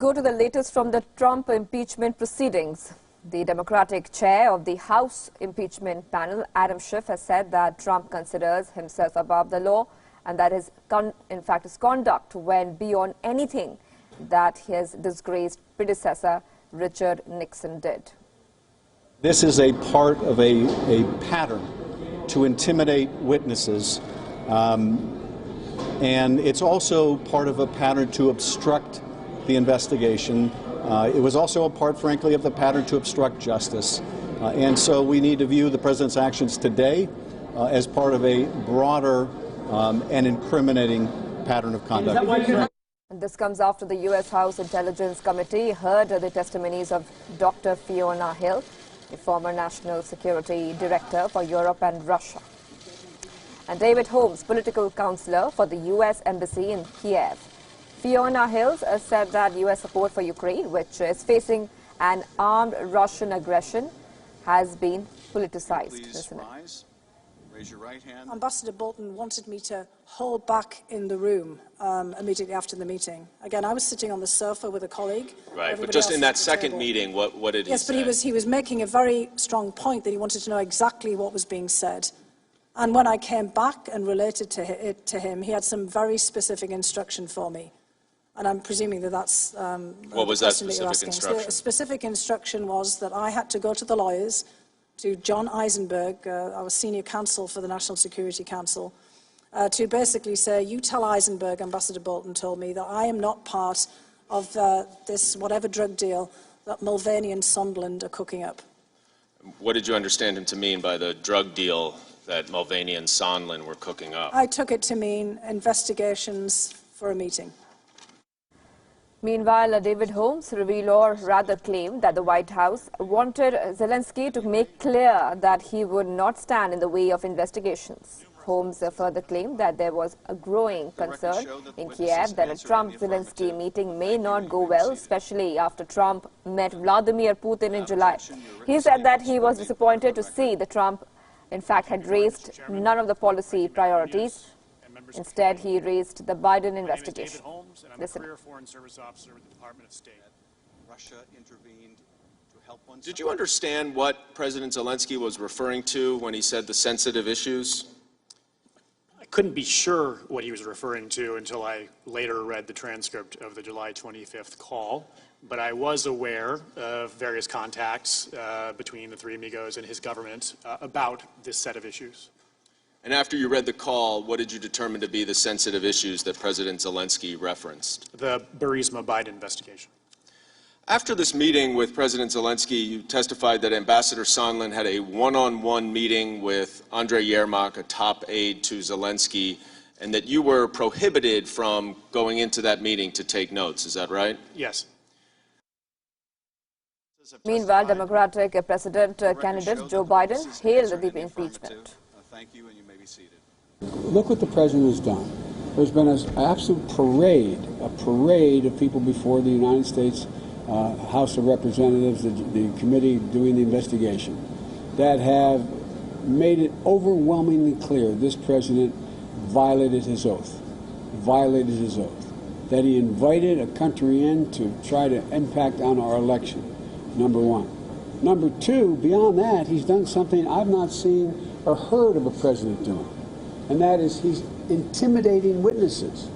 Go to the latest from the Trump impeachment proceedings. The Democratic chair of the House impeachment panel, Adam Schiff, has said that Trump considers himself above the law and that his conduct went beyond anything that his disgraced predecessor, Richard Nixon, did. This is a part of a pattern to intimidate witnesses, and it's also part of a pattern to obstruct the investigation. It was also a part, frankly, of the pattern to obstruct justice. And so we need to view the president's actions today as part of a broader and incriminating pattern of conduct. This comes after the U.S. House Intelligence Committee heard the testimonies of Dr. Fiona Hill, the former National Security Director for Europe and Russia, and David Holmes, political counselor for the U.S. Embassy in Kiev. Fiona Hill said that U.S. support for Ukraine, which is facing an armed Russian aggression, has been politicized. Please rise. Raise your right hand. Ambassador Bolton wanted me to hold back in the room immediately after the meeting. Again, I was sitting on the sofa with a colleague. Right, but just in that second meeting, what did he say? Yes, but he was making a very strong point that he wanted to know exactly what was being said. And when I came back and related it to him, he had some very specific instruction for me. And I'm presuming that that's what was that specific instruction? The specific instruction was that I had to go to the lawyers, to John Eisenberg, our senior counsel for the National Security Council, to basically say, you tell Eisenberg, Ambassador Bolton told me, that I am not part of this whatever drug deal that Mulvaney and Sondland are cooking up. What did you understand him to mean by the drug deal that Mulvaney and Sondland were cooking up? I took it to mean investigations for a meeting. Meanwhile, David Holmes revealed, or rather claimed, that the White House wanted Zelensky to make clear that he would not stand in the way of investigations. Holmes further claimed that there was a growing concern in Kiev that a Trump-Zelensky meeting may not go well, especially after Trump met Vladimir Putin in July. He said that he was disappointed to see that Trump, in fact, had raised none of the policy priorities. Instead, he raised the Biden investigation. Holmes, and I'm a career Foreign Service officer with the Department of State. Russia intervened to help one. Did you understand what President Zelensky was referring to when he said the sensitive issues? I couldn't be sure what he was referring to until I later read the transcript of the July 25th call, but I was aware of various contacts between the three amigos and his government about this set of issues. And after you read the call, what did you determine to be the sensitive issues that President Zelensky referenced? The Burisma-Biden investigation. After this meeting with President Zelensky, you testified that Ambassador Sondland had a one-on-one meeting with Andrei Yermak, a top aide to Zelensky, and that you were prohibited from going into that meeting to take notes. Is that right? Yes. Meanwhile, Democratic President candidate Joe Biden hailed the impeachment. Thank you, and you may be seated. Look what the president has done. There's been an absolute parade of people before the United States House of Representatives, the committee doing the investigation, that have made it overwhelmingly clear this president violated his oath, that he invited a country in to try to impact on our election, number one. Number two, beyond that, he's done something I've not seen or heard of a president doing, and that is he's intimidating witnesses.